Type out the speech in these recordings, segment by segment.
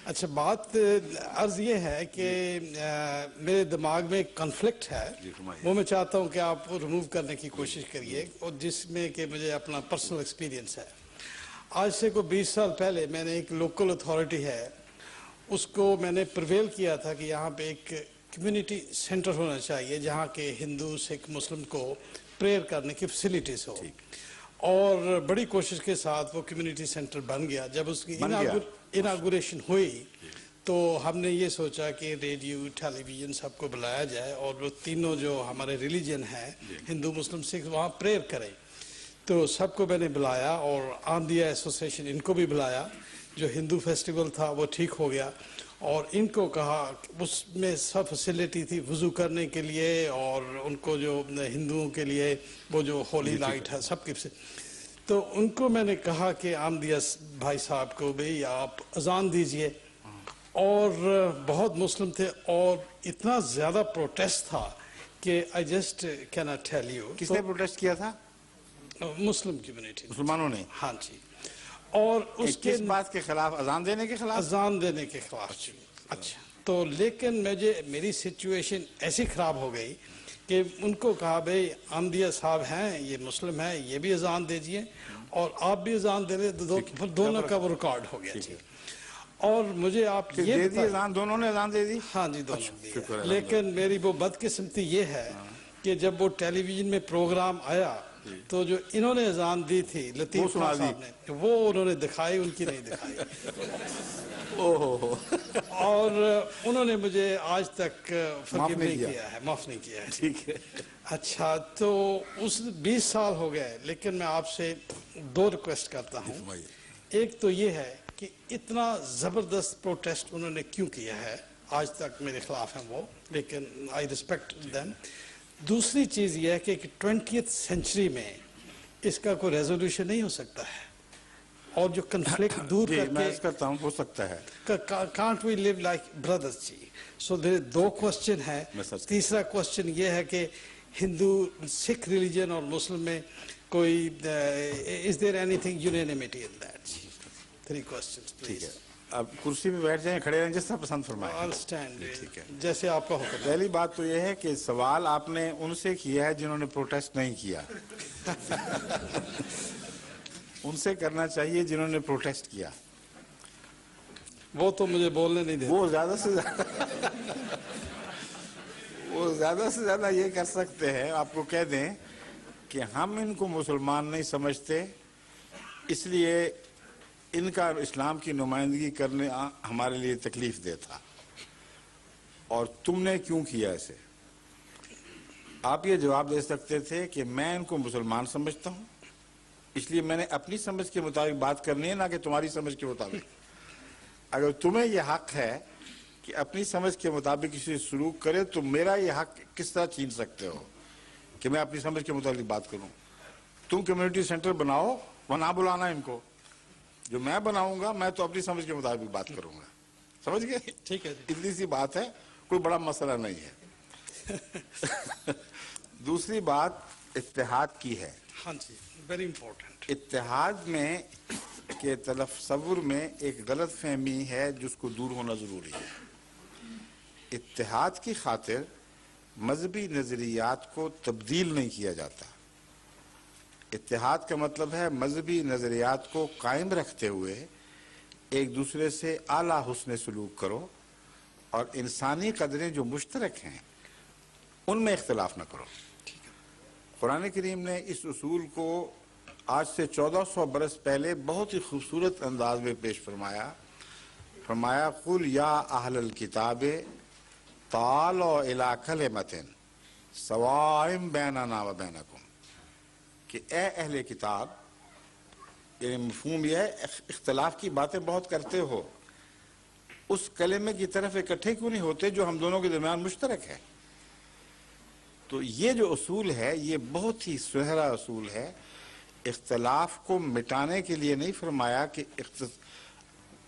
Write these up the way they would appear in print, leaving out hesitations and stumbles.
اچھا بات عرض یہ ہے کہ میرے دماغ میں ایک کنفلکٹ ہے، وہ میں چاہتا ہوں کہ آپ ریموو کرنے کی کوشش کریے، اور جس میں کہ مجھے اپنا پرسنل ایکسپیرینس ہے۔ آج سے کوئی 20 سال پہلے میں نے ایک لوکل اتھارٹی ہے، اس کو میں نے پرویل کیا تھا کہ یہاں پہ ایک کمیونٹی سینٹر ہونا چاہیے جہاں کہ ہندو سکھ مسلم کو پریئر کرنے کی فیسلٹیز ہو، اور بڑی کوشش کے ساتھ وہ کمیونٹی سینٹر بن گیا۔ جب اس کی اناگوریشن ہوئی تو ہم نے یہ سوچا کہ ریڈیو ٹیلی ویژن سب کو بلایا جائے، اور وہ تینوں جو ہمارے ریلیجن ہیں ہندو مسلم سکھ وہاں پریئر کریں۔ تو سب کو میں نے بلایا، اور آمدیہ ایسوسیشن ان کو بھی بلایا۔ جو ہندو فیسٹیول تھا وہ ٹھیک ہو گیا، اور ان کو کہا، اس میں سب فیسلٹی تھی وضو کرنے کے لیے، اور ان کو جو ہندوؤں کے لیے وہ جو ہولی لائٹ ہے سب کی، تو ان کو میں نے کہا کہ آمدیہ بھائی صاحب کو بھئی آپ اذان دیجئے، اور بہت مسلم تھے، اور اتنا زیادہ پروٹیسٹ تھا کہ I just cannot tell you۔ کس نے پروٹیسٹ کیا تھا؟ مسلم کمیونٹی، مسلمانوں نے؟ ہاں جی۔ اور اس کے کس بات کے خلاف؟ اذان دینے کے خلاف؟ اذان دینے کے خلاف۔ اچھا، تو لیکن میری سچویشن ایسی خراب ہو گئی کہ ان کو کہا بھئی آمدیہ صاحب ہیں، یہ مسلم ہیں، یہ بھی اذان دیجئے اور آپ بھی اذان دے لیں، دونوں کا وہ ریکارڈ ہو گیا جی۔ اور مجھے آپ یہ دے دی اذان، دونوں نے اذان دے دی؟ ہاں جی، دونوں دی۔ لیکن میری وہ بدقسمتی یہ ہے کہ جب وہ ٹیلی ویژن میں پروگرام آیا تو جو انہوں نے اذان دی تھی لطیف خان صاحب نے، وہ انہوں نے دکھائی، ان کی نہیں دکھائی۔ اور انہوں نے مجھے آج تک فارگیو نہیں کیا ہے، معاف نہیں کیا ہے۔ ٹھیک ہے۔ اچھا، تو اس 20 سال ہو گئے، لیکن میں آپ سے 2 ریکویسٹ کرتا ہوں۔ ایک تو یہ ہے کہ اتنا زبردست پروٹیسٹ انہوں نے کیوں کیا ہے، آج تک میرے خلاف ہیں وہ، لیکن آئی ریسپیکٹ دیم۔ دوسری چیز یہ ہے کہ 20th سینچری میں اس کا کوئی ریزولوشن نہیں ہو سکتا ہے، اور جو کنفلکٹ دور کر میں اس کرتا ہوں، ہو سکتا ہے۔ Can't we live like brothers جی؟ سو 2 کوسچن ہے۔ تیسرا کوسچن یہ ہے کہ ہندو سکھ ریلیجن اور مسلم میں کوئی is there anything unanimity in that? 3 questions please. اب کرسی پہ بیٹھ جائیں، کھڑے رہیں، جس طرح پسند فرمائیں۔ ٹھیک ہے، جیسے آپ کا حکم ہے۔ پہلی بات تو یہ ہے کہ سوال آپ نے ان سے کیا ہے جنہوں نے پروٹیسٹ نہیں کیا۔ ان سے کرنا چاہیے جنہوں نے پروٹیسٹ کیا۔ وہ تو مجھے بولنے نہیں دیتے۔ وہ زیادہ سے زیادہ یہ کر سکتے ہیں، آپ کو کہہ دیں کہ ہم ان کو مسلمان نہیں سمجھتے، اس لیے ان کا اسلام کی نمائندگی کرنے ہمارے لیے تکلیف دہ تھا، اور تم نے کیوں کیا اسے؟ آپ یہ جواب دے سکتے تھے کہ میں ان کو مسلمان سمجھتا ہوں، اس لیے میں نے اپنی سمجھ کے مطابق بات کرنی ہے، نہ کہ تمہاری سمجھ کے مطابق۔ اگر تمہیں یہ حق ہے کہ اپنی سمجھ کے مطابق کسی سے سلوک کرے، تو میرا یہ حق کس طرح چھین سکتے ہو کہ میں اپنی سمجھ کے مطابق بات کروں؟ تم کمیونٹی سینٹر بناؤ، وہاں بلانا ان کو، جو میں بناؤں گا میں تو اپنی سمجھ کے مطابق بات کروں گا۔ سمجھ گئے؟ ٹھیک ہے، اتنی سی بات ہے، کوئی بڑا مسئلہ نہیں ہے۔ دوسری بات اتحاد کی ہے۔ ہاں جی، ویری امپورٹنٹ۔ اتحاد میں کے تصور میں ایک غلط فہمی ہے جس کو دور ہونا ضروری ہے۔ اتحاد کی خاطر مذہبی نظریات کو تبدیل نہیں کیا جاتا۔ اتحاد کا مطلب ہے مذہبی نظریات کو قائم رکھتے ہوئے ایک دوسرے سے اعلیٰ حسن سلوک کرو، اور انسانی قدریں جو مشترک ہیں ان میں اختلاف نہ کرو۔ قرآن کریم نے اس اصول کو آج سے 1400 برس پہلے بہت ہی خوبصورت انداز میں پیش فرمایا قُلْ یا اہل الکتاب تعالوا الی کلمۃ سواء بیننا و بینکم، کہ اے اہل کتاب، یعنی مفہوم یہ ہے اختلاف کی باتیں بہت کرتے ہو، اس کلمے کی طرف اکٹھے کیوں نہیں ہوتے جو ہم دونوں کے درمیان مشترک ہے؟ تو یہ جو اصول ہے یہ بہت ہی سنہرا اصول ہے۔ اختلاف کو مٹانے کے لیے نہیں فرمایا کہ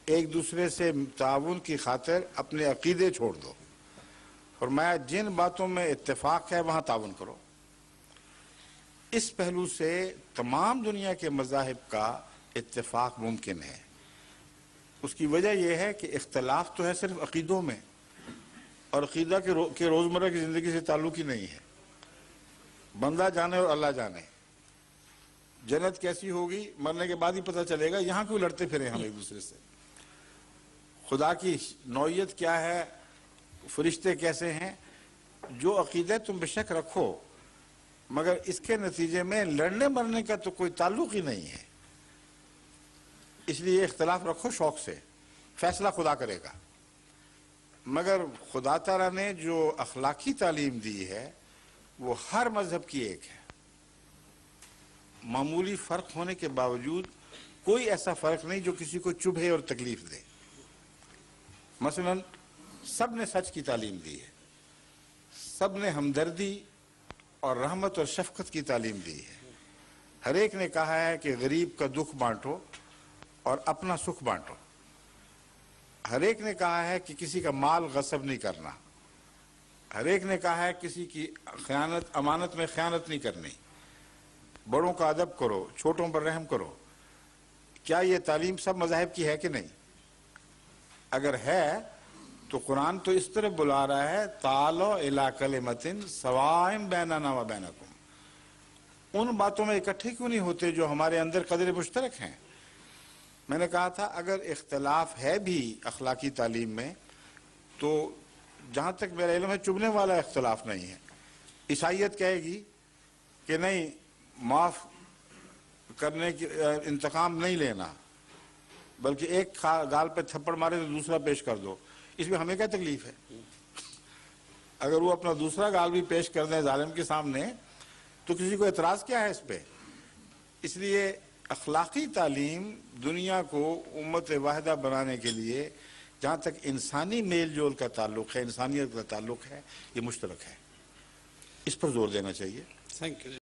ایک دوسرے سے تعاون کی خاطر اپنے عقیدے چھوڑ دو، فرمایا جن باتوں میں اتفاق ہے وہاں تعاون کرو۔ اس پہلو سے تمام دنیا کے مذاہب کا اتفاق ممکن ہے۔ اس کی وجہ یہ ہے کہ اختلاف تو ہے صرف عقیدوں میں، اور عقیدہ کے روزمرہ کی زندگی سے تعلق ہی نہیں ہے۔ بندہ جانے اور اللہ جانے جنت کیسی ہوگی مرنے کے بعد ہی پتہ چلے گا، یہاں کیوں لڑتے پھرے ہم ایک دوسرے سے؟ خدا کی نوعیت کیا ہے، فرشتے کیسے ہیں، جو عقیدہ تم بے شک رکھو، مگر اس کے نتیجے میں لڑنے مرنے کا تو کوئی تعلق ہی نہیں ہے۔ اس لیے اختلاف رکھو شوق سے، فیصلہ خدا کرے گا۔ مگر خدا تعالیٰ نے جو اخلاقی تعلیم دی ہے وہ ہر مذہب کی ایک ہے، معمولی فرق ہونے کے باوجود کوئی ایسا فرق نہیں جو کسی کو چبھے اور تکلیف دے۔ مثلا سب نے سچ کی تعلیم دی ہے، سب نے ہمدردی اور رحمت اور شفقت کی تعلیم دی ہے، ہر ایک نے کہا ہے کہ غریب کا دکھ بانٹو اور اپنا سکھ بانٹو، ہر ایک نے کہا ہے کہ کسی کا مال غصب نہیں کرنا، ہر ایک نے کہا ہے کسی کی امانت میں خیانت نہیں کرنی، بڑوں کا ادب کرو، چھوٹوں پر رحم کرو۔ کیا یہ تعلیم سب مذاہب کی ہے کہ نہیں؟ اگر ہے تو قرآن تو اس طرح بلا رہا ہے تعالوا الی کلمۃ سواء بیننا و بینکم، ان باتوں میں اکٹھے کیوں نہیں ہوتے جو ہمارے اندر قدر مشترک ہیں؟ میں نے کہا تھا اگر اختلاف ہے بھی اخلاقی تعلیم میں تو جہاں تک میرا علم ہے چبھنے والا اختلاف نہیں ہے۔ عیسائیت کہے گی کہ نہیں، معاف کرنے کی انتقام نہیں لینا، بلکہ ایک گال پہ تھپڑ مارے تو دوسرا پیش کر دو، اس میں ہمیں کیا تکلیف ہے؟ اگر وہ اپنا دوسرا گال بھی پیش کر دیں ظالم کے سامنے تو کسی کو اعتراض کیا ہے اس پہ؟ اس لیے اخلاقی تعلیم دنیا کو امت واحدہ بنانے کے لیے جہاں تک انسانی میل جول کا تعلق ہے، انسانیت کا تعلق ہے، یہ مشترک ہے، اس پر زور دینا چاہیے۔ Thank you.